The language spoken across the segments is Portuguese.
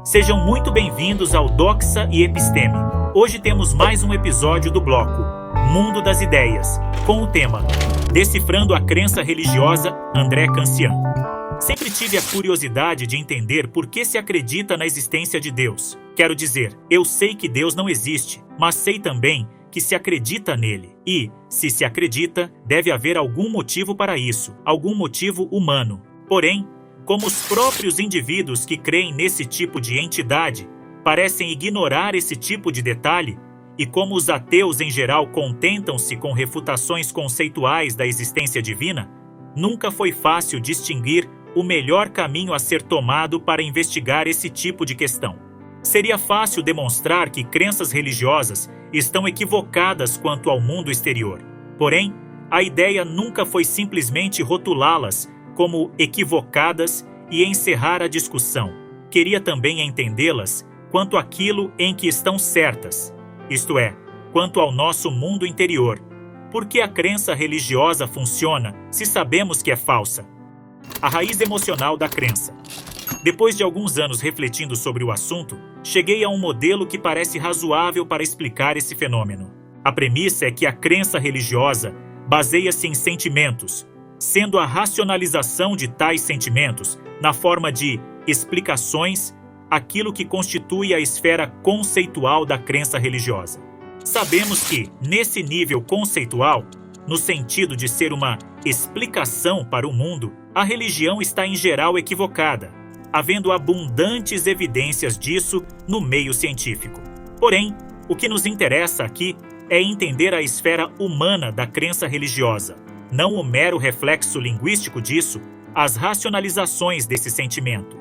Sejam muito bem-vindos ao Doxa e Episteme. Hoje temos mais um episódio do bloco Mundo das Ideias, com o tema Decifrando a Crença Religiosa, André Cancian. Sempre tive a curiosidade de entender por que se acredita na existência de Deus. Quero dizer, eu sei que Deus não existe, mas sei também que se acredita nele. E, se se acredita, deve haver algum motivo para isso, algum motivo humano. Porém, como os próprios indivíduos que creem nesse tipo de entidade parecem ignorar esse tipo de detalhe, e como os ateus em geral contentam-se com refutações conceituais da existência divina, nunca foi fácil distinguir o melhor caminho a ser tomado para investigar esse tipo de questão. Seria fácil demonstrar que crenças religiosas estão equivocadas quanto ao mundo exterior. Porém, a ideia nunca foi simplesmente rotulá-las como equivocadas e encerrar a discussão. Queria também entendê-las quanto àquilo em que estão certas, isto é, quanto ao nosso mundo interior. Por que a crença religiosa funciona se sabemos que é falsa? A raiz emocional da crença. Depois de alguns anos refletindo sobre o assunto, cheguei a um modelo que parece razoável para explicar esse fenômeno. A premissa é que a crença religiosa baseia-se em sentimentos, sendo a racionalização de tais sentimentos, na forma de explicações, aquilo que constitui a esfera conceitual da crença religiosa. Sabemos que, nesse nível conceitual, no sentido de ser uma explicação para o mundo, a religião está em geral equivocada, havendo abundantes evidências disso no meio científico. Porém, o que nos interessa aqui é entender a esfera humana da crença religiosa, não o mero reflexo linguístico disso, as racionalizações desse sentimento.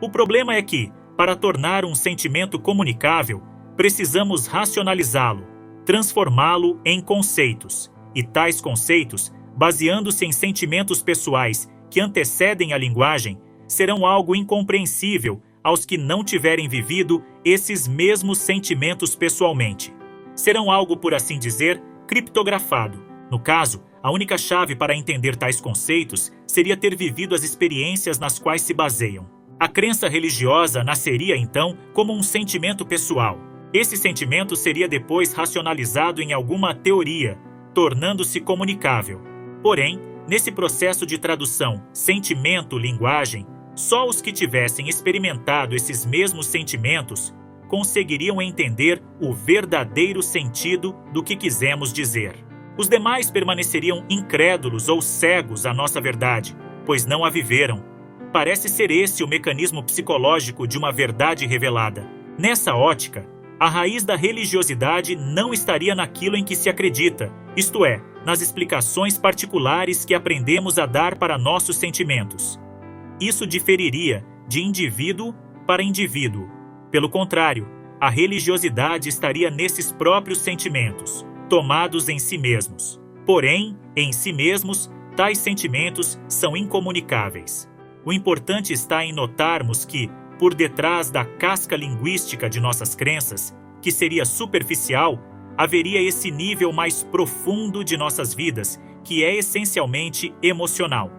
O problema é que, para tornar um sentimento comunicável, precisamos racionalizá-lo, transformá-lo em conceitos, e tais conceitos, baseando-se em sentimentos pessoais que antecedem a linguagem, serão algo incompreensível aos que não tiverem vivido esses mesmos sentimentos pessoalmente. Serão algo, por assim dizer, criptografado. No caso, a única chave para entender tais conceitos seria ter vivido as experiências nas quais se baseiam. A crença religiosa nasceria, então, como um sentimento pessoal. Esse sentimento seria depois racionalizado em alguma teoria, tornando-se comunicável. Porém, nesse processo de tradução sentimento-linguagem, só os que tivessem experimentado esses mesmos sentimentos conseguiriam entender o verdadeiro sentido do que quisemos dizer. Os demais permaneceriam incrédulos ou cegos à nossa verdade, pois não a viveram. Parece ser esse o mecanismo psicológico de uma verdade revelada. Nessa ótica, a raiz da religiosidade não estaria naquilo em que se acredita, isto é, nas explicações particulares que aprendemos a dar para nossos sentimentos. Isso diferiria de indivíduo para indivíduo. Pelo contrário, a religiosidade estaria nesses próprios sentimentos, tomados em si mesmos. Porém, em si mesmos, tais sentimentos são incomunicáveis. O importante está em notarmos que, por detrás da casca linguística de nossas crenças, que seria superficial, haveria esse nível mais profundo de nossas vidas, que é essencialmente emocional.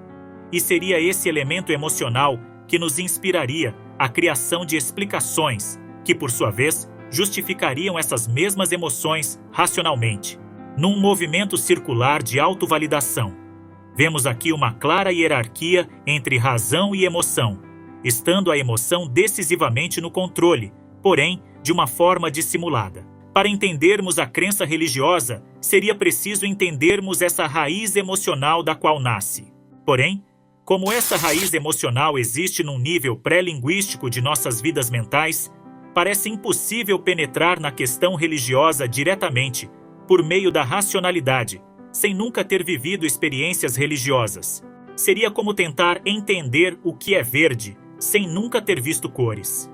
E seria esse elemento emocional que nos inspiraria a criação de explicações, que, por sua vez, justificariam essas mesmas emoções racionalmente, num movimento circular de autovalidação. Vemos aqui uma clara hierarquia entre razão e emoção, estando a emoção decisivamente no controle, porém de uma forma dissimulada. Para entendermos a crença religiosa, seria preciso entendermos essa raiz emocional da qual nasce. Porém, como essa raiz emocional existe num nível pré-linguístico de nossas vidas mentais, parece impossível penetrar na questão religiosa diretamente, por meio da racionalidade, sem nunca ter vivido experiências religiosas. Seria como tentar entender o que é verde, sem nunca ter visto cores.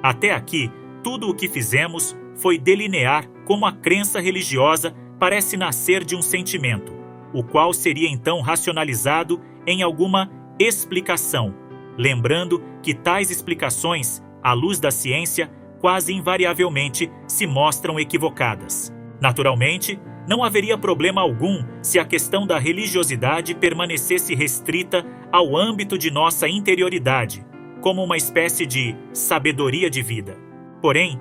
Até aqui, tudo o que fizemos foi delinear como a crença religiosa parece nascer de um sentimento, o qual seria então racionalizado em alguma explicação, lembrando que tais explicações, à luz da ciência, quase invariavelmente se mostram equivocadas. Naturalmente, não haveria problema algum se a questão da religiosidade permanecesse restrita ao âmbito de nossa interioridade, como uma espécie de sabedoria de vida. Porém,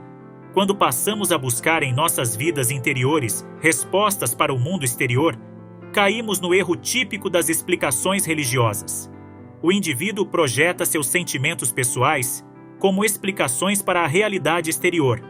quando passamos a buscar em nossas vidas interiores respostas para o mundo exterior, caímos no erro típico das explicações religiosas. O indivíduo projeta seus sentimentos pessoais como explicações para a realidade exterior,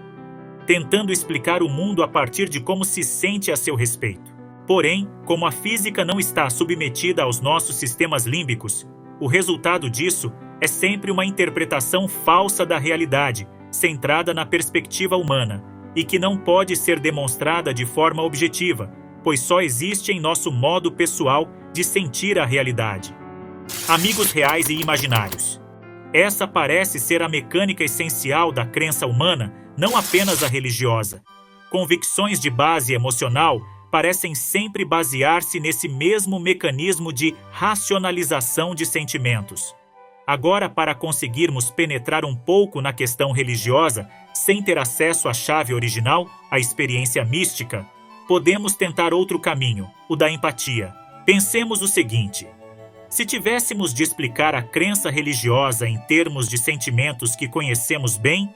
tentando explicar o mundo a partir de como se sente a seu respeito. Porém, como a física não está submetida aos nossos sistemas límbicos, o resultado disso é sempre uma interpretação falsa da realidade, centrada na perspectiva humana, e que não pode ser demonstrada de forma objetiva, pois só existe em nosso modo pessoal de sentir a realidade. Amigos reais e imaginários. Essa parece ser a mecânica essencial da crença humana, não apenas a religiosa. Convicções de base emocional parecem sempre basear-se nesse mesmo mecanismo de racionalização de sentimentos. Agora, para conseguirmos penetrar um pouco na questão religiosa, sem ter acesso à chave original, a experiência mística, podemos tentar outro caminho, o da empatia. Pensemos o seguinte: se tivéssemos de explicar a crença religiosa em termos de sentimentos que conhecemos bem,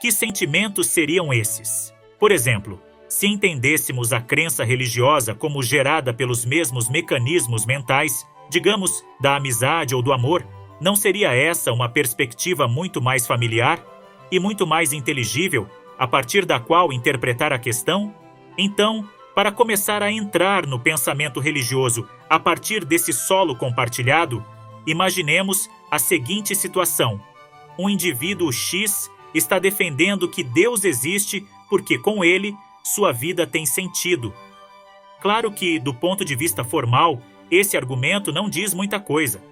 que sentimentos seriam esses? Por exemplo, se entendêssemos a crença religiosa como gerada pelos mesmos mecanismos mentais, digamos, da amizade ou do amor, não seria essa uma perspectiva muito mais familiar e muito mais inteligível, a partir da qual interpretar a questão? Então, para começar a entrar no pensamento religioso a partir desse solo compartilhado, imaginemos a seguinte situação: um indivíduo X está defendendo que Deus existe porque, com ele, sua vida tem sentido. Claro que, do ponto de vista formal, esse argumento não diz muita coisa.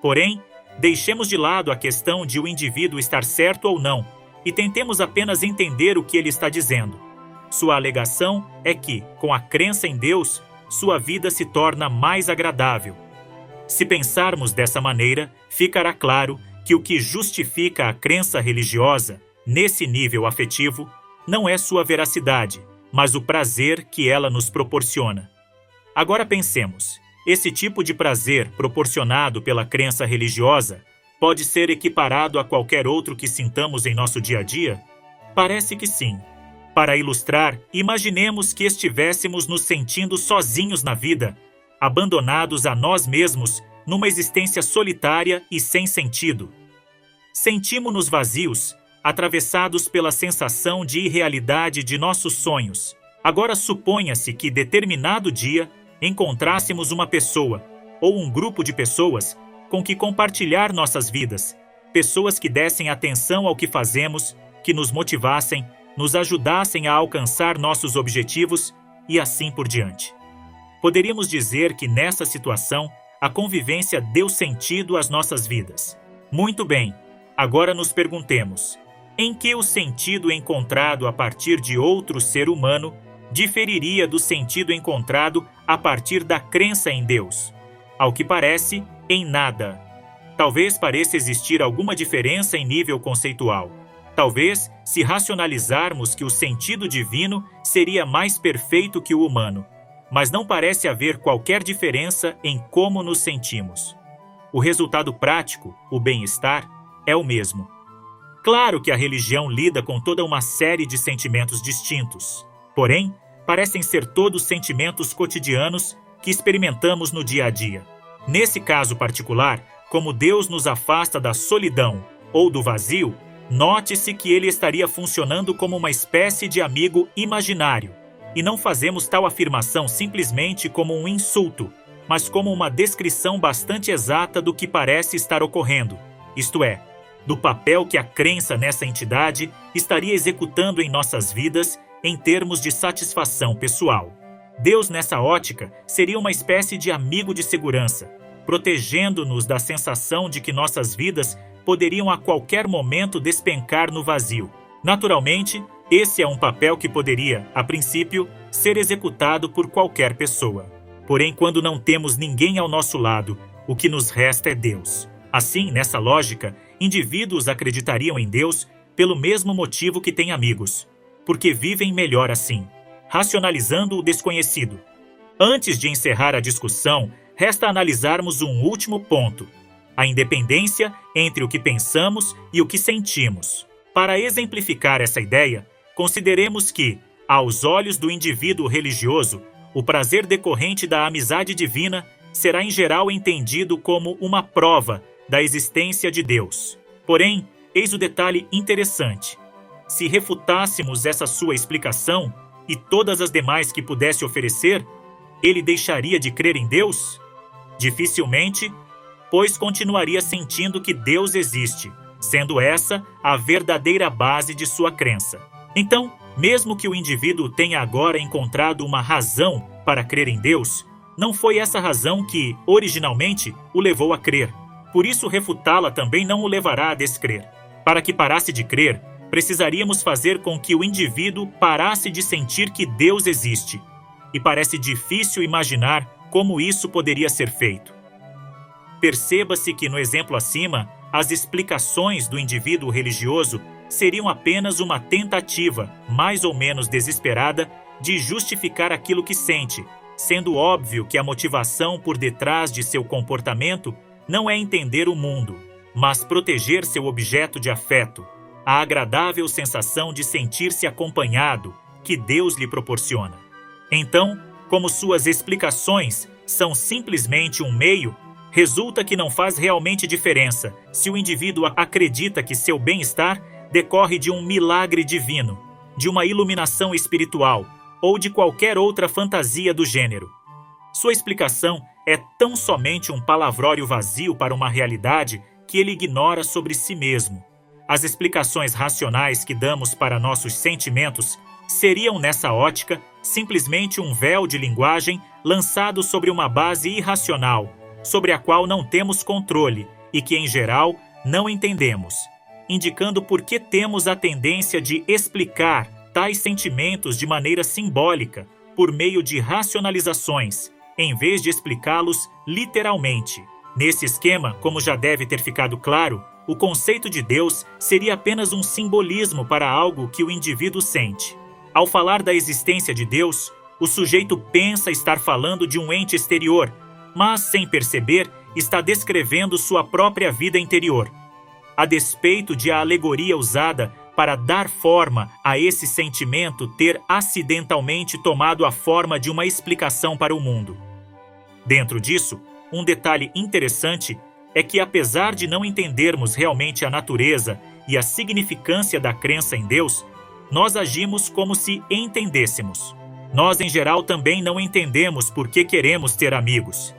Porém, deixemos de lado a questão de o indivíduo estar certo ou não e tentemos apenas entender o que ele está dizendo. Sua alegação é que, com a crença em Deus, sua vida se torna mais agradável. Se pensarmos dessa maneira, ficará claro que o que justifica a crença religiosa, nesse nível afetivo, não é sua veracidade, mas o prazer que ela nos proporciona. Agora pensemos, esse tipo de prazer proporcionado pela crença religiosa pode ser equiparado a qualquer outro que sintamos em nosso dia a dia? Parece que sim. Para ilustrar, imaginemos que estivéssemos nos sentindo sozinhos na vida, abandonados a nós mesmos, numa existência solitária e sem sentido. Sentimos-nos vazios, atravessados pela sensação de irrealidade de nossos sonhos. Agora suponha-se que, determinado dia, encontrássemos uma pessoa, ou um grupo de pessoas, com que compartilhar nossas vidas, pessoas que dessem atenção ao que fazemos, que nos motivassem, nos ajudassem a alcançar nossos objetivos e assim por diante. Poderíamos dizer que, nessa situação, a convivência deu sentido às nossas vidas. Muito bem, agora nos perguntemos: em que o sentido encontrado a partir de outro ser humano diferiria do sentido encontrado a partir da crença em Deus? Ao que parece, em nada. Talvez pareça existir alguma diferença em nível conceitual. Talvez, se racionalizarmos que o sentido divino seria mais perfeito que o humano, mas não parece haver qualquer diferença em como nos sentimos. O resultado prático, o bem-estar, é o mesmo. Claro que a religião lida com toda uma série de sentimentos distintos. Porém, parecem ser todos sentimentos cotidianos que experimentamos no dia a dia. Nesse caso particular, como Deus nos afasta da solidão ou do vazio, note-se que ele estaria funcionando como uma espécie de amigo imaginário. E não fazemos tal afirmação simplesmente como um insulto, mas como uma descrição bastante exata do que parece estar ocorrendo, isto é, do papel que a crença nessa entidade estaria executando em nossas vidas em termos de satisfação pessoal. Deus, nessa ótica, seria uma espécie de amigo de segurança, protegendo-nos da sensação de que nossas vidas poderiam a qualquer momento despencar no vazio. Naturalmente, esse é um papel que poderia, a princípio, ser executado por qualquer pessoa. Porém, quando não temos ninguém ao nosso lado, o que nos resta é Deus. Assim, nessa lógica, indivíduos acreditariam em Deus pelo mesmo motivo que têm amigos, porque vivem melhor assim, racionalizando o desconhecido. Antes de encerrar a discussão, resta analisarmos um último ponto. a independência entre o que pensamos e o que sentimos. Para exemplificar essa ideia, consideremos que, aos olhos do indivíduo religioso, o prazer decorrente da amizade divina será em geral entendido como uma prova da existência de Deus. Porém, eis o detalhe interessante. Se refutássemos essa sua explicação e todas as demais que pudesse oferecer, ele deixaria de crer em Deus? Dificilmente, pois continuaria sentindo que Deus existe, sendo essa a verdadeira base de sua crença. Então, mesmo que o indivíduo tenha agora encontrado uma razão para crer em Deus, não foi essa razão que, originalmente, o levou a crer. Por isso, refutá-la também não o levará a descrer. Para que parasse de crer, precisaríamos fazer com que o indivíduo parasse de sentir que Deus existe. E parece difícil imaginar como isso poderia ser feito. Perceba-se que, no exemplo acima, as explicações do indivíduo religioso seriam apenas uma tentativa, mais ou menos desesperada, de justificar aquilo que sente, sendo óbvio que a motivação por detrás de seu comportamento não é entender o mundo, mas proteger seu objeto de afeto, a agradável sensação de sentir-se acompanhado que Deus lhe proporciona. Então, como suas explicações são simplesmente um meio, resulta que não faz realmente diferença se o indivíduo acredita que seu bem-estar decorre de um milagre divino, de uma iluminação espiritual ou de qualquer outra fantasia do gênero. Sua explicação é tão somente um palavrório vazio para uma realidade que ele ignora sobre si mesmo. As explicações racionais que damos para nossos sentimentos seriam, nessa ótica, simplesmente um véu de linguagem lançado sobre uma base irracional, sobre a qual não temos controle e que, em geral, não entendemos, indicando por que temos a tendência de explicar tais sentimentos de maneira simbólica, por meio de racionalizações, em vez de explicá-los literalmente. Nesse esquema, como já deve ter ficado claro, o conceito de Deus seria apenas um simbolismo para algo que o indivíduo sente. Ao falar da existência de Deus, o sujeito pensa estar falando de um ente exterior, mas, sem perceber, está descrevendo sua própria vida interior. A despeito de a alegoria usada para dar forma a esse sentimento ter acidentalmente tomado a forma de uma explicação para o mundo. Dentro disso, um detalhe interessante é que, apesar de não entendermos realmente a natureza e a significância da crença em Deus, nós agimos como se entendêssemos. Nós, em geral, também não entendemos por que queremos ter amigos,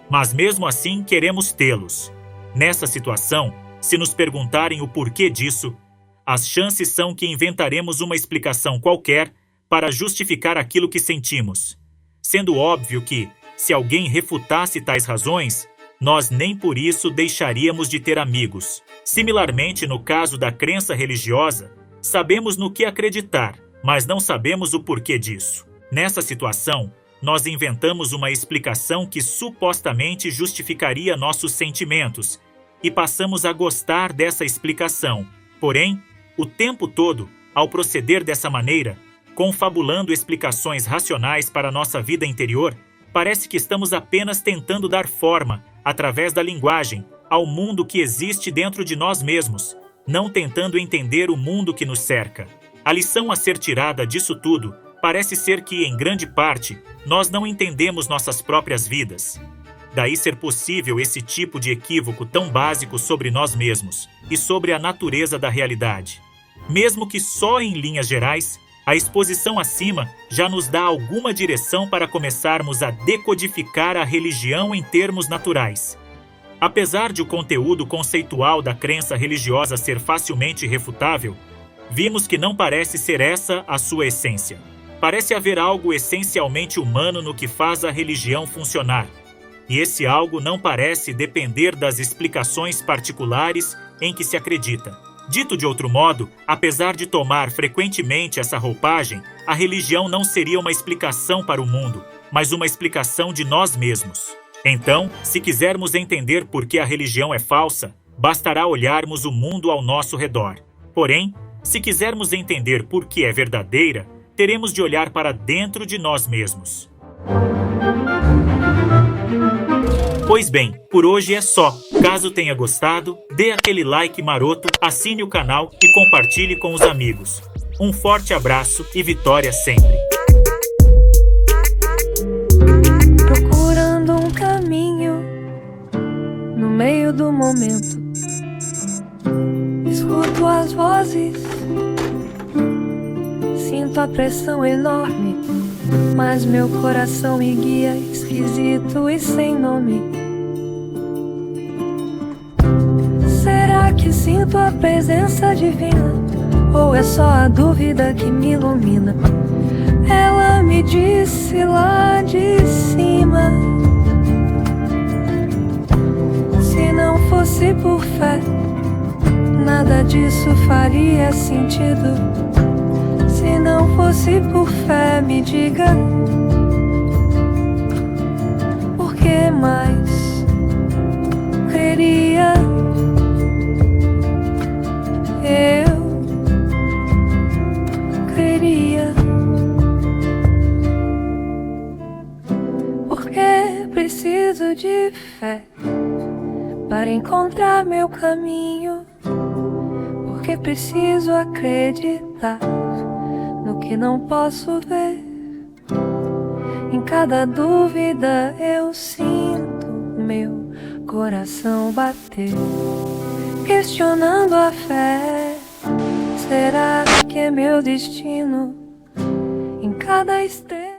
mas mesmo assim queremos tê-los. Nessa situação, se nos perguntarem o porquê disso, as chances são que inventaremos uma explicação qualquer para justificar aquilo que sentimos, sendo óbvio que, se alguém refutasse tais razões, nós nem por isso deixaríamos de ter amigos. Similarmente, no caso da crença religiosa, sabemos no que acreditar, mas não sabemos o porquê disso. Nessa situação, nós inventamos uma explicação que supostamente justificaria nossos sentimentos e passamos a gostar dessa explicação. Porém, o tempo todo, ao proceder dessa maneira, confabulando explicações racionais para nossa vida interior, parece que estamos apenas tentando dar forma, através da linguagem, ao mundo que existe dentro de nós mesmos, não tentando entender o mundo que nos cerca. A lição a ser tirada disso tudo parece ser que, em grande parte, nós não entendemos nossas próprias vidas. Daí ser possível esse tipo de equívoco tão básico sobre nós mesmos e sobre a natureza da realidade. Mesmo que só em linhas gerais, a exposição acima já nos dá alguma direção para começarmos a decodificar a religião em termos naturais. Apesar de o conteúdo conceitual da crença religiosa ser facilmente refutável, vimos que não parece ser essa a sua essência. Parece haver algo essencialmente humano no que faz a religião funcionar, e esse algo não parece depender das explicações particulares em que se acredita. Dito de outro modo, apesar de tomar frequentemente essa roupagem, a religião não seria uma explicação para o mundo, mas uma explicação de nós mesmos. Então, se quisermos entender por que a religião é falsa, bastará olharmos o mundo ao nosso redor. Porém, se quisermos entender por que é verdadeira, teremos de olhar para dentro de nós mesmos. Pois bem, por hoje é só. Caso tenha gostado, dê aquele like maroto, assine o canal e compartilhe com os amigos. Um forte abraço e vitória sempre! Procurando um caminho no meio do momento, escuto as vozes, sinto a pressão enorme, mas meu coração me guia, esquisito e sem nome. Será que sinto a presença divina? Ou é só a dúvida que me ilumina? Ela me disse lá de cima: se não fosse por fé, nada disso faria sentido. Se não fosse por fé, me diga, por que mais creria? Eu creria. Porque preciso de fé para encontrar meu caminho. Porque preciso acreditar no que não posso ver. Em cada dúvida eu sinto meu coração bater, questionando a fé. Será que é meu destino? Em cada estrela